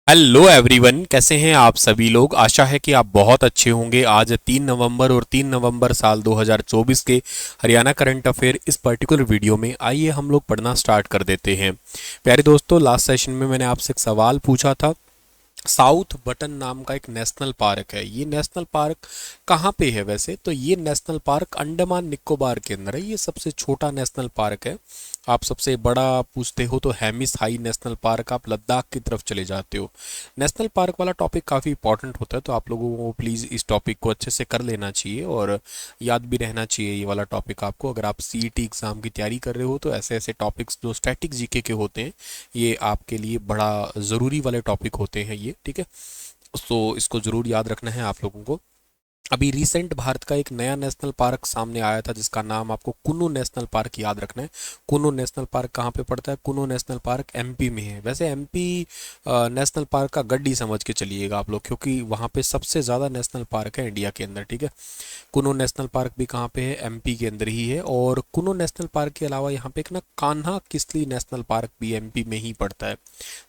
Hello everyone, कैसे हैं आप सभी लोग। आशा है कि आप बहुत अच्छे होंगे। आज 3 नवंबर और 3 नवंबर साल 2024 के हरियाणा करंट अफेयर इस पर्टिकुलर वीडियो में आइए हम लोग पढ़ना स्टार्ट कर देते हैं। प्यारे दोस्तों, लास्ट सेशन में मैंने आपसे एक सवाल पूछा था। साउथ बटन नाम का एक नेशनल पार्क है। ये नेशनल पार्क कहाँ पे है वैसे? तो ये नेशनल पार्क अंडमान निकोबार के अंदर है। ये सबसे छोटा नेशनल पार्क है। आप सबसे बड़ा पूछते हो तो हेमिस हाई नेशनल पार्क, आप लद्दाख की तरफ चले जाते हो। नेशनल पार्क वाला टॉपिक काफ़ी इंपॉर्टेंट होता है, तो आप लोगों को प्लीज़ इस टॉपिक को अच्छे से कर लेना चाहिए और याद भी रहना चाहिए ये वाला टॉपिक आपको। अगर आप सीईटी एग्ज़ाम की तैयारी कर रहे हो तो ऐसे ऐसे टॉपिक्स जो स्टैटिक जीके के होते हैं, ये आपके लिए बड़ा ज़रूरी वाले टॉपिक होते हैं ये, ठीक है। तो इसको ज़रूर याद रखना है आप लोगों को। अभी रिसेंट भारत का एक नया नेशनल पार्क सामने आया था जिसका नाम आपको कुन्नू नेशनल पार्क याद रखना है। कुन्नू नेशनल पार्क कहाँ पे पड़ता है? कुन्नू नेशनल पार्क एमपी में है। वैसे एमपी नेशनल पार्क का गड्डी समझ के चलिएगा आप लोग, क्योंकि वहाँ पे सबसे ज़्यादा नेशनल पार्क है इंडिया के अंदर, ठीक है। कुनो नेशनल पार्क भी कहाँ पे है? एमपी के अंदर ही है। और कुनो नेशनल पार्क के अलावा यहाँ पे एक ना कान्हा किसली नेशनल पार्क भी एमपी में ही पड़ता है,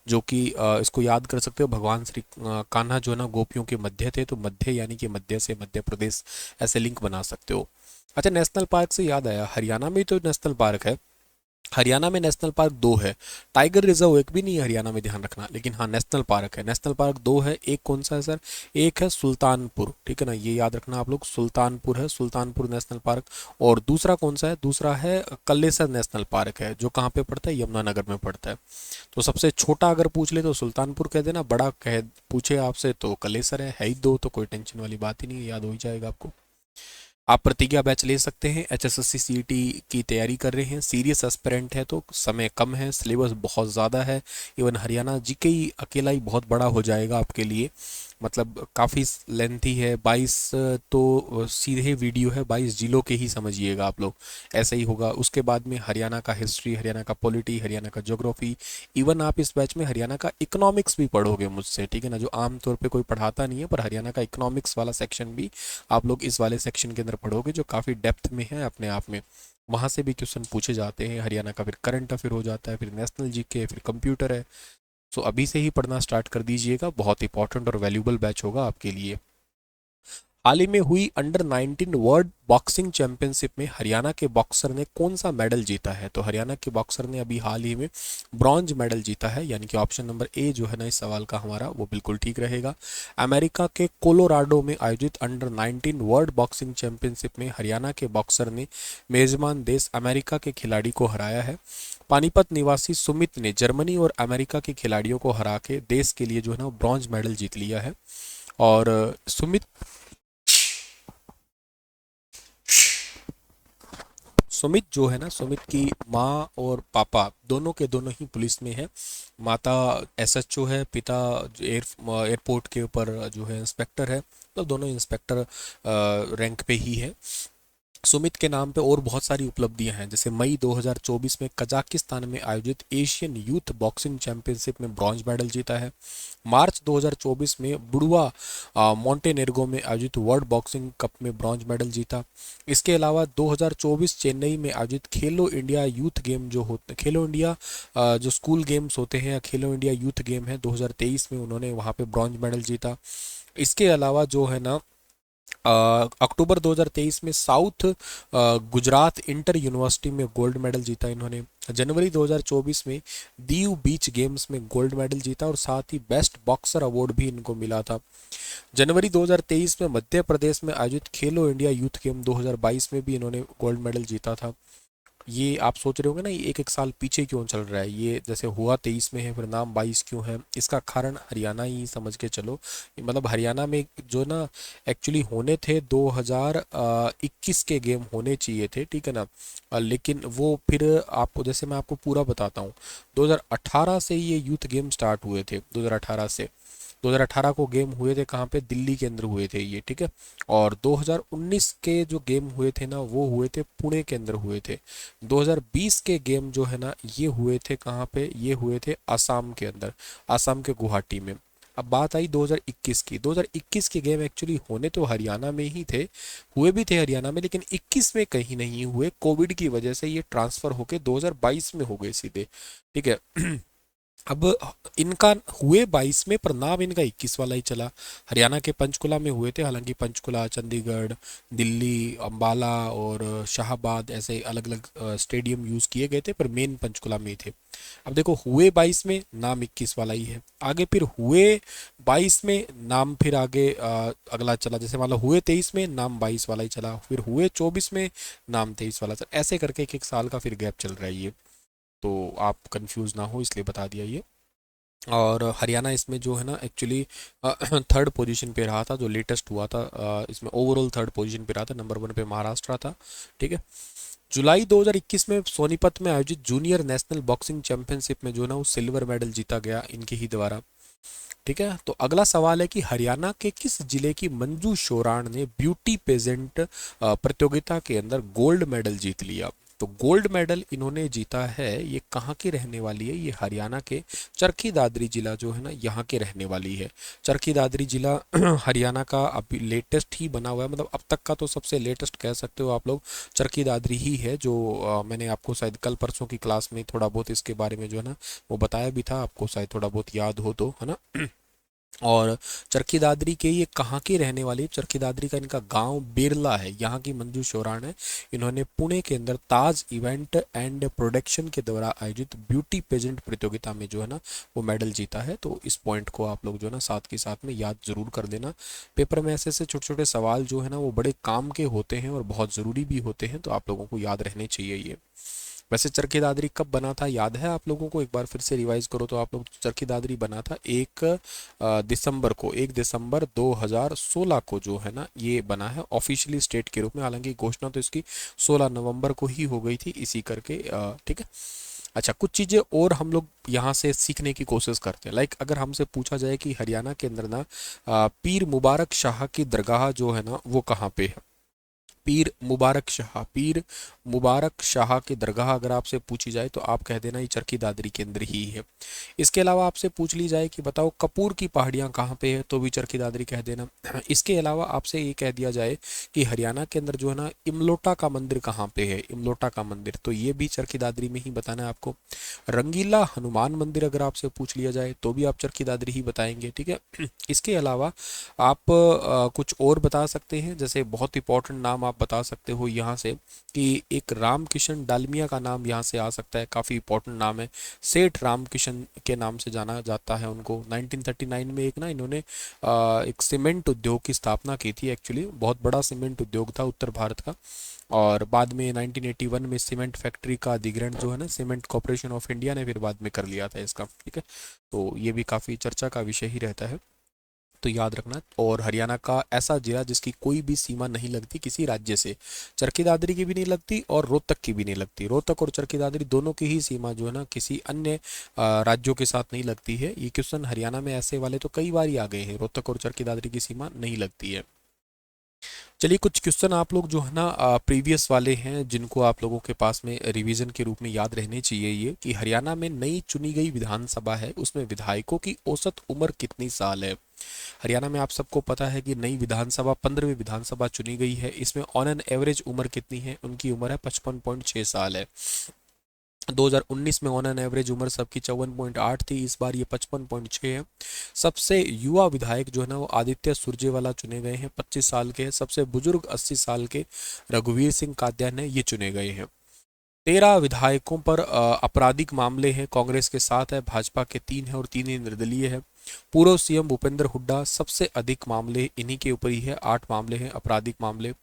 जो कि इसको याद कर सकते हो। भगवान श्री कान्हा जो है ना गोपियों के मध्य थे, तो मध्य यानी कि मध्य से मध्य प्रदेश, ऐसे लिंक बना सकते हो। अच्छा, नेशनल पार्क से याद आया, हरियाणा में तो नेशनल पार्क है। हरियाणा में नेशनल पार्क दो है। टाइगर रिजर्व एक भी नहीं है हरियाणा में, ध्यान रखना। लेकिन हाँ, नेशनल पार्क है। नेशनल पार्क दो है। एक कौन सा है सर? एक है सुल्तानपुर, ठीक है ना, ये याद रखना आप लोग। सुल्तानपुर है, सुल्तानपुर नेशनल पार्क। और दूसरा कौन सा है? दूसरा है कल्लेसर नेशनल पार्क है, जो कहाँ पे पड़ता है? यमुनानगर में पड़ता है। तो सबसे छोटा अगर पूछ ले तो सुल्तानपुर कह देना, बड़ा कह पूछे आपसे तो कल्लेसर है ही दो, तो कोई टेंशन वाली बात ही नहीं है, याद हो ही जाएगा आपको। आप प्रतिज्ञा बैच ले सकते हैं। एचएसएससी सीईटी की तैयारी कर रहे हैं, सीरियस एस्पिरेंट है तो समय कम है, सिलेबस बहुत ज़्यादा है। इवन हरियाणा जीके ही अकेला ही बहुत बड़ा हो जाएगा आपके लिए, मतलब काफ़ी लेंथी है। 22 तो सीधे वीडियो है, 22 जिलों के ही समझिएगा आप लोग। ऐसा ही होगा। उसके बाद में हरियाणा का हिस्ट्री, हरियाणा का पॉलिटी, हरियाणा का ज्योग्राफी। इवन आप इस बैच में हरियाणा का इकोनॉमिक्स भी पढ़ोगे मुझसे, ठीक है ना, जो आमतौर पे कोई पढ़ाता नहीं है, पर हरियाणा का इकोनॉमिक्स वाला सेक्शन भी आप लोग इस वाले सेक्शन के अंदर पढ़ोगे, जो काफ़ी डेप्थ में है अपने आप में। वहाँ से भी क्वेश्चन पूछे जाते हैं हरियाणा का। फिर करंट अफेयर हो जाता है, फिर नेशनल जीके, फिर कंप्यूटर है। सो अभी से ही पढ़ना स्टार्ट कर दीजिएगा, बहुत इंपॉर्टेंट और वैल्यूबल बैच होगा आपके लिए। हाल ही में हुई अंडर 19 वर्ल्ड बॉक्सिंग चैंपियनशिप में हरियाणा के बॉक्सर ने कौन सा मेडल जीता है? तो हरियाणा के बॉक्सर ने अभी हाल ही में ब्रॉन्ज मेडल जीता है, यानी कि ऑप्शन नंबर ए जो है ना इस सवाल का हमारा, वो बिल्कुल ठीक रहेगा। अमेरिका के कोलोराडो में आयोजित अंडर 19 वर्ल्ड बॉक्सिंग चैंपियनशिप में हरियाणा के बॉक्सर ने मेजबान देश अमेरिका के खिलाड़ी को हराया है। पानीपत निवासी सुमित ने जर्मनी और अमेरिका के खिलाड़ियों को हरा के देश के लिए जो है ना ब्रॉन्ज मेडल जीत लिया है। और सुमित सुमित जो है ना, सुमित की माँ और पापा दोनों के दोनों ही पुलिस में है। माता एसएचओ है, पिता एयरपोर्ट के ऊपर जो है इंस्पेक्टर है। तो दोनों इंस्पेक्टर रैंक पे ही है। सुमित के नाम पे और बहुत सारी उपलब्धियां हैं, जैसे मई 2024 में कजाकिस्तान में आयोजित एशियन यूथ बॉक्सिंग चैंपियनशिप में ब्रॉन्ज मेडल जीता है। मार्च 2024 में बुडुआ मोंटेनेग्रो में आयोजित वर्ल्ड बॉक्सिंग कप में ब्रॉन्ज मेडल जीता। इसके अलावा 2024 चेन्नई में आयोजित खेलो इंडिया यूथ गेम जो होते, खेलो इंडिया जो स्कूल गेम्स होते हैं या खेलो इंडिया यूथ गेम है, 2023 में उन्होंने वहाँ पे ब्रॉन्ज मेडल जीता। इसके अलावा जो है ना अक्टूबर 2023 में साउथ गुजरात इंटर यूनिवर्सिटी में गोल्ड मेडल जीता इन्होंने। जनवरी 2024 में दीव बीच गेम्स में गोल्ड मेडल जीता और साथ ही बेस्ट बॉक्सर अवार्ड भी इनको मिला था। जनवरी 2023 में मध्य प्रदेश में आयोजित खेलो इंडिया यूथ गेम 2022 में भी इन्होंने गोल्ड मेडल जीता था। ये आप सोच रहे होंगे ना, ये एक एक साल पीछे क्यों चल रहा है, ये जैसे हुआ 23 में है फिर नाम 22 क्यों है? इसका कारण हरियाणा ही समझ के चलो। मतलब हरियाणा में जो ना एक्चुअली होने थे 2021 के गेम होने चाहिए थे, ठीक है ना। लेकिन वो फिर आपको, जैसे मैं आपको पूरा बताता हूँ, 2018 से ये यूथ गेम स्टार्ट हुए थे। 2018 से 2018 को गेम हुए थे कहाँ पे? दिल्ली के अंदर हुए थे ये, ठीक है। और 2019 के जो गेम हुए थे ना, वो हुए थे पुणे के अंदर हुए थे। 2020 के गेम जो है ना, ये हुए थे कहाँ पे? ये हुए थे आसाम के अंदर, आसाम के गुवाहाटी में। अब बात आई 2021 की। 2021 के गेम एक्चुअली होने तो हरियाणा में ही थे, हुए भी थे हरियाणा में, लेकिन 21 में कहीं नहीं हुए। कोविड की वजह से ये ट्रांसफर होके 2022 में हो गए सीधे, ठीक है। अब इनका हुए 22 में, पर नाम इनका 21 वाला ही चला। हरियाणा के पंचकुला में हुए थे, हालांकि पंचकुला, चंडीगढ़, दिल्ली, अंबाला और शाहबाद ऐसे अलग अलग स्टेडियम यूज़ किए गए थे, पर मेन पंचकुला में ही थे। अब देखो, हुए 22 में नाम 21 वाला ही है। आगे फिर हुए 22 में नाम फिर आगे अगला चला, जैसे मान लो हुए 23 में नाम 22 वाला ही चला, फिर हुए 24 में नाम 23 वाला चला, ऐसे करके एक एक साल का फिर गैप चल रहा है ये। तो आप कंफ्यूज ना हो इसलिए बता दिया ये। और हरियाणा इसमें जो है ना एक्चुअली थर्ड पोजीशन पे रहा था, जो लेटेस्ट हुआ था इसमें ओवरऑल थर्ड पोजीशन पे रहा था। नंबर 1 पे महाराष्ट्र था। ठीक है। जुलाई 2021 में सोनीपत में आयोजित जूनियर नेशनल बॉक्सिंग चैंपियनशिप में जो है ना वो सिल्वर मेडल जीता गया इनके ही द्वारा। ठीक है। तो अगला सवाल है कि हरियाणा के किस जिले की मंजू शोराण ने ब्यूटी पेजेंट प्रतियोगिता के अंदर गोल्ड मेडल जीत लिया। तो गोल्ड मेडल इन्होंने जीता है, ये कहाँ की रहने वाली है, ये हरियाणा के चरखी दादरी जिला जो है ना यहाँ के रहने वाली है। चरखी दादरी जिला हरियाणा का अभी लेटेस्ट ही बना हुआ है, मतलब अब तक का तो सबसे लेटेस्ट कह सकते हो आप लोग चरखी दादरी ही है, जो मैंने आपको शायद कल परसों की क्लास में थोड़ा बहुत इसके बारे में जो है ना वो बताया भी था, आपको शायद थोड़ा बहुत याद हो तो, है ना। और चरखी दादरी के ये कहाँ की रहने वाली है, चरखी दादरी का इनका गांव बिरला है, यहाँ की मंजू शोराण है। इन्होंने पुणे के अंदर ताज इवेंट एंड प्रोडक्शन के द्वारा आयोजित ब्यूटी पेजेंट प्रतियोगिता में जो है ना वो मेडल जीता है। तो इस पॉइंट को आप लोग जो है ना साथ के साथ में याद जरूर कर देना। पेपर में ऐसे ऐसे छोटे छोटे सवाल जो है ना वो बड़े काम के होते हैं और बहुत ज़रूरी भी होते हैं, तो आप लोगों को याद रहने चाहिए ये। वैसे चरखी दादरी कब बना था याद है आप लोगों को, एक बार फिर से रिवाइज करो तो आप लोग। चरखी दादरी बना था 1 दिसंबर 2016 को जो है ना ये बना है ऑफिशियली स्टेट के रूप में, हालांकि घोषणा तो इसकी 16 नवंबर को ही हो गई थी इसी करके। ठीक है। अच्छा, कुछ चीज़ें और हम लोग यहाँ से सीखने की कोशिश करते हैं। लाइक अगर हमसे पूछा जाए कि हरियाणा के अंदर ना पीर मुबारक शाह की दरगाह जो है ना वो कहाँ पे है। पीर मुबारक शाह की दरगाह अगर आपसे पूछी जाए तो आप कह देना ये चरखी दादरी के अंदर ही है। इसके अलावा आपसे पूछ ली जाए कि बताओ कपूर की पहाड़ियाँ कहाँ पे है, तो भी चरखी दादरी कह देना। इसके अलावा आपसे ये कह दिया जाए कि हरियाणा के अंदर जो है ना इमलोटा का मंदिर कहाँ पे है, इमलोटा का मंदिर, तो ये भी चरखी दादरी में ही बताना है आपको। रंगीला हनुमान मंदिर अगर आपसे पूछ लिया जाए तो भी आप चरखी दादरी ही बताएंगे। ठीक है। इसके अलावा आप कुछ और बता सकते हैं, जैसे बहुत इंपॉर्टेंट नाम आप बता सकते हो यहाँ से कि एक राम किशन डालमिया का नाम यहाँ से आ सकता है, काफ़ी इंपॉर्टेंट नाम है। सेठ राम किशन के नाम से जाना जाता है उनको। 1939 में एक ना इन्होंने एक सीमेंट उद्योग की स्थापना की थी, एक्चुअली बहुत बड़ा सीमेंट उद्योग था उत्तर भारत का। और बाद में 1981 में सीमेंट फैक्ट्री का अधिग्रहण जो है ना सीमेंट कॉरपोरेशन ऑफ इंडिया ने फिर बाद में कर लिया था इसका। ठीक है। तो ये भी काफ़ी चर्चा का विषय ही रहता है, तो याद रखना। और हरियाणा का ऐसा जिला जिसकी कोई भी सीमा नहीं लगती किसी राज्य से, चरखी दादरी की भी नहीं लगती और रोहतक की भी नहीं लगती। रोहतक और चरखी दादरी दोनों की ही सीमा जो है ना किसी अन्य राज्यों के साथ नहीं लगती है। ये क्वेश्चन हरियाणा में ऐसे वाले तो कई बार ही आ गए हैं, रोहतक और चरखी दादरी की सीमा नहीं लगती है। चलिए, कुछ क्वेश्चन आप लोग जो है ना प्रीवियस वाले हैं जिनको आप लोगों के पास में रिवीजन के रूप में याद रहने चाहिए, ये कि हरियाणा में नई चुनी गई विधानसभा है उसमें विधायकों की औसत उम्र कितनी साल है। हरियाणा में आप सबको पता है कि नई विधानसभा 15वीं विधानसभा चुनी गई है, इसमें ऑन एन एवरेज उम्र कितनी है, उनकी उम्र है 55.6 साल है। 2019 में ऑन एन एवरेज उम्र सबकी 54.8 थी, इस बार ये 55.6 है। सबसे युवा विधायक जो है ना वो आदित्य सुरजेवाला चुने गए हैं, 25 साल के हैं। सबसे बुजुर्ग 80 साल के रघुवीर सिंह कात्यायन है, ये चुने गए हैं। 13 विधायकों पर आपराधिक मामले हैं, कांग्रेस के 7 है, भाजपा के 3 है और 3 ही निर्दलीय है। पूर्व सीएम भूपेंद्र हुड्डा, सबसे अधिक मामले इन्हीं के ऊपर ही है, 8 मामले हैं आपराधिक मामले।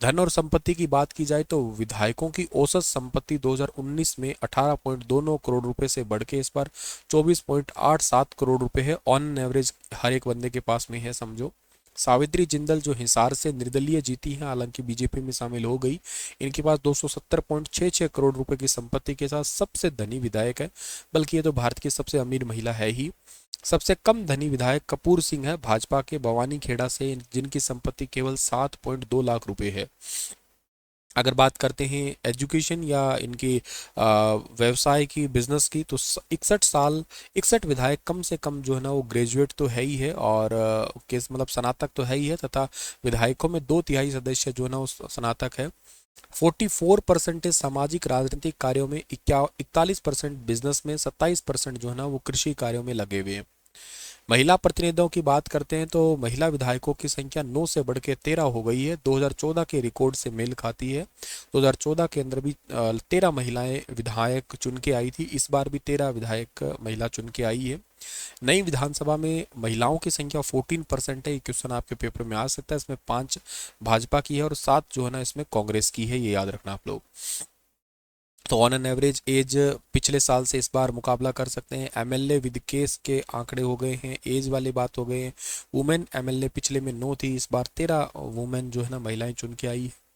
धन और संपत्ति की बात की जाए तो विधायकों की औसत संपत्ति 2019 में 18.29 करोड़ रुपए से बढ़ के इस बार 24.87 करोड़ रुपए है, ऑन एवरेज हर एक बंदे के पास में है समझो। सावित्री जिंदल जो हिसार से निर्दलीय जीती है, हालांकि बीजेपी में शामिल हो गई, इनके पास 270.66 करोड़ रुपए की संपत्ति के साथ सबसे धनी विधायक है, बल्कि ये तो भारत की सबसे अमीर महिला है ही। सबसे कम धनी विधायक कपूर सिंह है, भाजपा के भवानी खेड़ा से, जिनकी संपत्ति केवल 7.2 लाख रुपए है। अगर बात करते हैं एजुकेशन या इनके व्यवसाय की, बिजनेस की, तो 61 विधायक कम से कम जो है ना वो ग्रेजुएट तो है ही है, और केस मतलब स्नातक तो है ही है, तथा विधायकों में 2/3 सदस्य जो है ना वो स्नातक है। 44% सामाजिक राजनीतिक कार्यों में, 41% बिजनेस में, 27% जो है ना वो कृषि कार्यों में लगे हुए हैं। महिला प्रतिनिधियों की बात करते हैं तो महिला विधायकों की संख्या 9 से बढ़ के 13 हो गई है, 2014 के रिकॉर्ड से मेल खाती है। 2014 के अंदर भी 13 महिलाएं विधायक चुन के आई थी, इस बार भी 13 विधायक महिला चुन के आई है। नई विधानसभा में महिलाओं की संख्या 14% है, ये क्वेश्चन आपके पेपर में आ सकता है। इसमें 5 भाजपा की है और 7 जो है ना इसमें कांग्रेस की है, ये याद रखना आप लोग। तो ऑन एन एवरेज एज पिछले साल से इस बार मुकाबला कर सकते हैं। एमएलए विद केस के आंकड़े हो गए हैं, एज वाली बात हो गए हैं। वुमेन एमएलए पिछले में 9 थी, इस बार 13 वुमेन जो है ना महिलाएं चुन के आई है।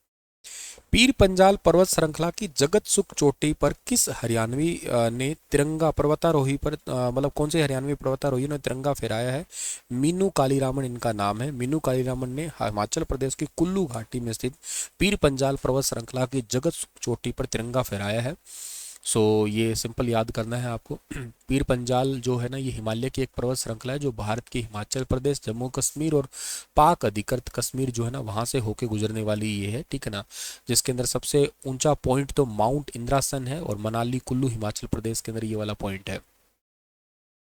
पीर पंजाल पर्वत श्रृंखला की जगत सुख चोटी पर किस हरियाणवी ने तिरंगा पर्वतारोही पर मतलब कौन से हरियाणवी पर्वतारोही ने तिरंगा फहराया है? मीनू कालीरामन इनका नाम है। मीनू कालीरामन ने हिमाचल प्रदेश की कुल्लू घाटी में स्थित पीर पंजाल पर्वत श्रृंखला की जगत सुख चोटी पर तिरंगा फहराया है। सो ये सिंपल याद करना है आपको। पीर पंजाल जो है ना ये हिमालय की एक पर्वत श्रृंखला है जो भारत के हिमाचल प्रदेश, जम्मू कश्मीर और पाक अधिकृत कश्मीर जो है ना वहाँ से होके गुजरने वाली ये है, ठीक है ना। जिसके अंदर सबसे ऊंचा पॉइंट तो माउंट इंद्रासन है और मनाली कुल्लू हिमाचल प्रदेश के अंदर ये वाला पॉइंट है।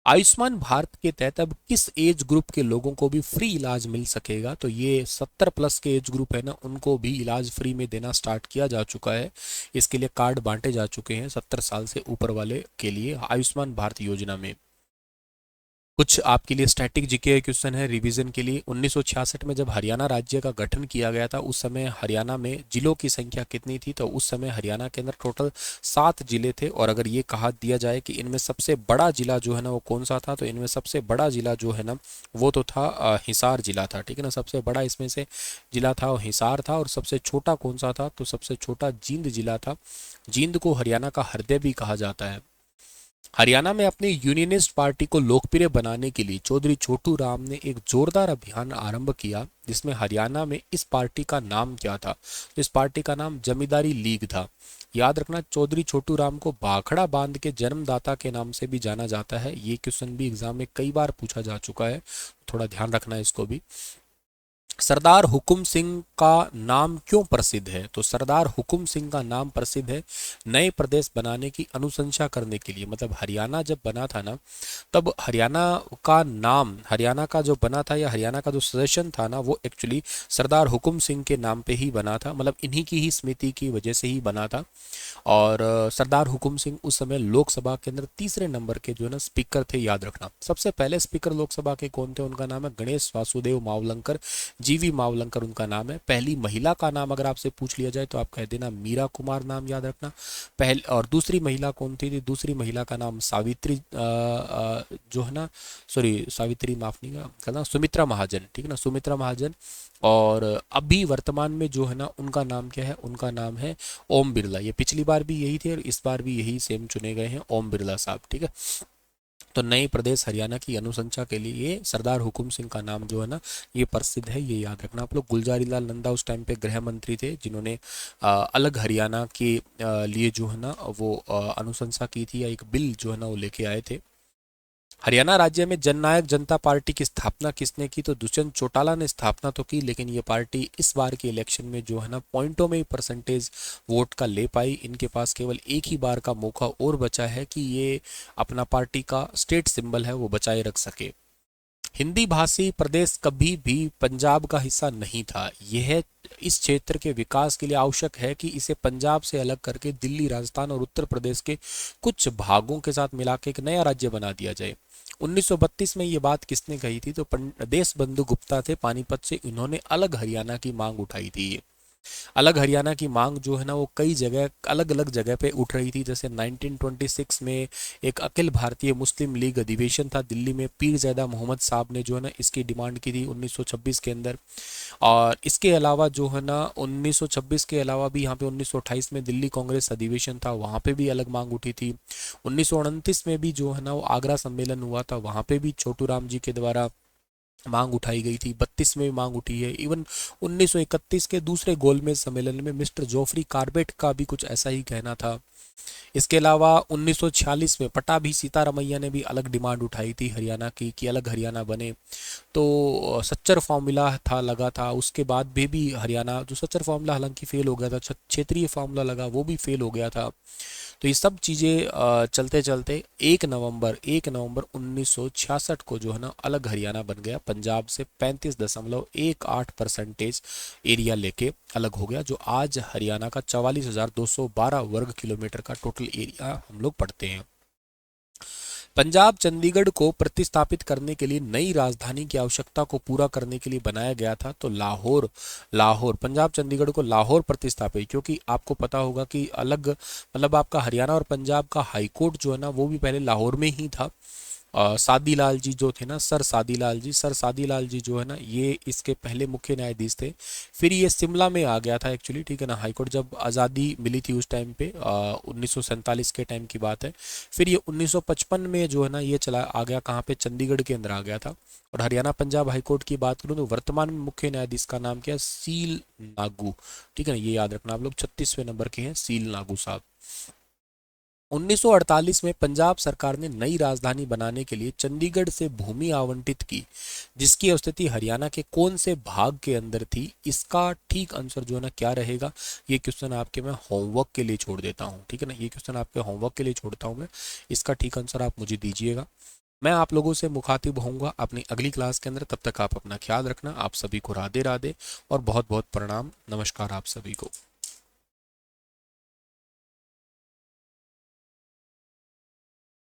आयुष्मान भारत के तहत अब किस एज ग्रुप के लोगों को भी फ्री इलाज मिल सकेगा? तो ये 70 प्लस के एज ग्रुप है ना उनको भी इलाज फ्री में देना स्टार्ट किया जा चुका है। इसके लिए कार्ड बांटे जा चुके हैं 70 साल से ऊपर वाले के लिए आयुष्मान भारत योजना में। कुछ आपके लिए स्टैटिक जीके क्वेश्चन है रिवीजन के लिए। 1966 में जब हरियाणा राज्य का गठन किया गया था उस समय हरियाणा में जिलों की संख्या कितनी थी? तो उस समय हरियाणा के अंदर टोटल 7 जिले थे। और अगर ये कहा दिया जाए कि इनमें सबसे बड़ा जिला जो है ना वो कौन सा था, तो इनमें सबसे बड़ा जिला जो है ना वो तो था हिसार जिला था, ठीक है ना। सबसे बड़ा इसमें से जिला था हिसार था। और सबसे छोटा कौन सा था? तो सबसे छोटा जींद जिला था। जींद को हरियाणा का हृदय भी कहा जाता है। हरियाणा में अपनी यूनियनिस्ट पार्टी को लोकप्रिय बनाने के लिए चौधरी छोटू राम ने एक जोरदार अभियान आरंभ किया जिसमें हरियाणा में इस पार्टी का नाम क्या था? इस पार्टी का नाम जमींदारी लीग था। याद रखना चौधरी छोटू राम को भाखड़ा बांध के जन्मदाता के नाम से भी जाना जाता है। ये क्वेश्चन भी एग्जाम में कई बार पूछा जा चुका है, थोड़ा ध्यान रखना है इसको भी। सरदार हुकुम सिंह का नाम क्यों प्रसिद्ध है? तो सरदार हुकुम सिंह का नाम प्रसिद्ध है नए प्रदेश बनाने की अनुशंसा करने के लिए। मतलब हरियाणा जब बना था ना तब हरियाणा का नाम, हरियाणा का जो बना था या हरियाणा का जो सजेशन था ना वो एक्चुअली सरदार हुकुम सिंह के नाम पे ही बना था। मतलब इन्हीं की ही स्मृति की वजह से ही बना था। और सरदार हुकुम सिंह उस समय लोकसभा के अंदर तीसरे नंबर के जो है ना स्पीकर थे, याद रखना। सबसे पहले स्पीकर लोकसभा के कौन थे? उनका नाम है गणेश वासुदेव मावलंकर, जीवी मावलंकर उनका नाम है। पहली महिला का नाम अगर आपसे पूछ लिया जाए तो आप कह देना मीरा कुमार, नाम याद रखना। पहले और दूसरी महिला कौन थी? दूसरी महिला का नाम सावित्री जो है ना, सॉरी सावित्री माफ नहीं करना, सुमित्रा महाजन, ठीक है ना, सुमित्रा महाजन। और अभी वर्तमान में जो है ना उनका नाम क्या है? उनका नाम है ओम बिरला। ये पिछली बार भी यही थे और इस बार भी यही सेम चुने गए हैं, ओम बिरला साहब, ठीक है। तो नए प्रदेश हरियाणा की अनुशंसा के लिए ये सरदार हुकुम सिंह का नाम जो है ना ये प्रसिद्ध है, ये याद रखना आप लोग। गुलजारी लाल नंदा उस टाइम पे गृह मंत्री थे जिन्होंने अलग हरियाणा के लिए जो है ना वो अनुशंसा की थी या एक बिल जो है ना वो लेके आए थे। हरियाणा राज्य में जननायक जनता पार्टी की स्थापना किसने की? तो दुष्यंत चौटाला ने स्थापना तो की, लेकिन ये पार्टी इस बार के इलेक्शन में जो है ना पॉइंटों में ही परसेंटेज वोट का ले पाई। इनके पास केवल एक ही बार का मौका और बचा है कि ये अपना पार्टी का स्टेट सिंबल है वो बचाए रख सके। हिंदी भाषी प्रदेश कभी भी पंजाब का हिस्सा नहीं था। यह इस क्षेत्र के विकास के लिए आवश्यक है कि इसे पंजाब से अलग करके दिल्ली, राजस्थान और उत्तर प्रदेश के कुछ भागों के साथ मिला के एक नया राज्य बना दिया जाए। 1932 में ये बात किसने कही थी? तो देश बंधु गुप्ता थे पानीपत से, इन्होंने अलग हरियाणा की मांग उठाई थी। अलग हरियाणा की मांग जो है ना वो कई जगह अलग अलग जगह पे उठ रही थी। जैसे 1926 में एक अखिल भारतीय मुस्लिम लीग अधिवेशन था दिल्ली में, पीरज़ैदा मोहम्मद साहब ने जो है ना इसकी डिमांड की थी 1926 के अंदर। और इसके अलावा जो है ना 1926 के अलावा भी यहाँ पे 1928 में दिल्ली कांग्रेस अधिवेशन था, वहाँ पे भी अलग मांग उठी थी। 1929 में भी जो है ना वो आगरा सम्मेलन हुआ था, वहाँ पे भी छोटू राम जी के द्वारा मांग उठाई गई थी। 32 में भी मांग उठी है। इवन 1931 के दूसरे गोलमेज सम्मेलन में मिस्टर जोफ्री कार्बेट का भी कुछ ऐसा ही कहना था। इसके अलावा 1946 में पटाभी सीतारमैया ने भी अलग डिमांड उठाई थी हरियाणा की कि अलग हरियाणा बने। तो सच्चर फार्मूला था लगा था, उसके बाद भी हरियाणा जो सच्चर फार्मूला हालांकि फेल हो गया था, क्षेत्रीय फार्मूला लगा वो भी फेल हो गया था। तो ये सब चीज़ें चलते चलते 1 नवंबर 1966 को जो है ना अलग हरियाणा बन गया, पंजाब से 35.18% एरिया लेके अलग हो गया, जो आज हरियाणा का 44,212 वर्ग किलोमीटर का टोटल एरिया हम लोग पढ़ते हैं। पंजाब चंडीगढ़ को प्रतिस्थापित करने के लिए नई राजधानी की आवश्यकता को पूरा करने के लिए बनाया गया था। तो लाहौर लाहौर पंजाब चंडीगढ़ को लाहौर प्रतिस्थापित, क्योंकि आपको पता होगा कि अलग मतलब आपका हरियाणा और पंजाब का हाईकोर्ट जो है ना वो भी पहले लाहौर में ही था। सादीलाल जी जो थे ना, सर सादीलाल जी जो है ना ये इसके पहले मुख्य न्यायाधीश थे। फिर ये शिमला में आ गया था एक्चुअली, ठीक है ना, हाईकोर्ट जब आज़ादी मिली थी उस टाइम पे 1947 के टाइम की बात है। फिर ये 1955 में जो है ना ये चला आ गया कहाँ पे, चंडीगढ़ के अंदर आ गया था। और हरियाणा पंजाब हाईकोर्ट की बात करूँ तो वर्तमान में मुख्य न्यायाधीश का नाम क्या है, सील नागू, ठीक है ना, ये याद रखना आप लोग, 36वें नंबर के हैं सील नागू साहब। 1948 में पंजाब सरकार ने नई राजधानी बनाने के लिए चंडीगढ़ से भूमि आवंटित की, जिसकी स्थिति हरियाणा के कौन से भाग के अंदर थी। इसका ठीक आंसर जो है ना क्या रहेगा, ये क्वेश्चन आपके मैं होमवर्क के लिए छोड़ देता हूँ, ठीक है ना, ये क्वेश्चन आपके होमवर्क के लिए छोड़ता हूँ मैं। इसका ठीक आंसर आप मुझे दीजिएगा। मैं आप लोगों से मुखातिब होऊंगा अपनी अगली क्लास के अंदर, तब तक आप अपना ख्याल रखना। आप सभी को राधे राधे और बहुत बहुत प्रणाम, नमस्कार आप सभी को।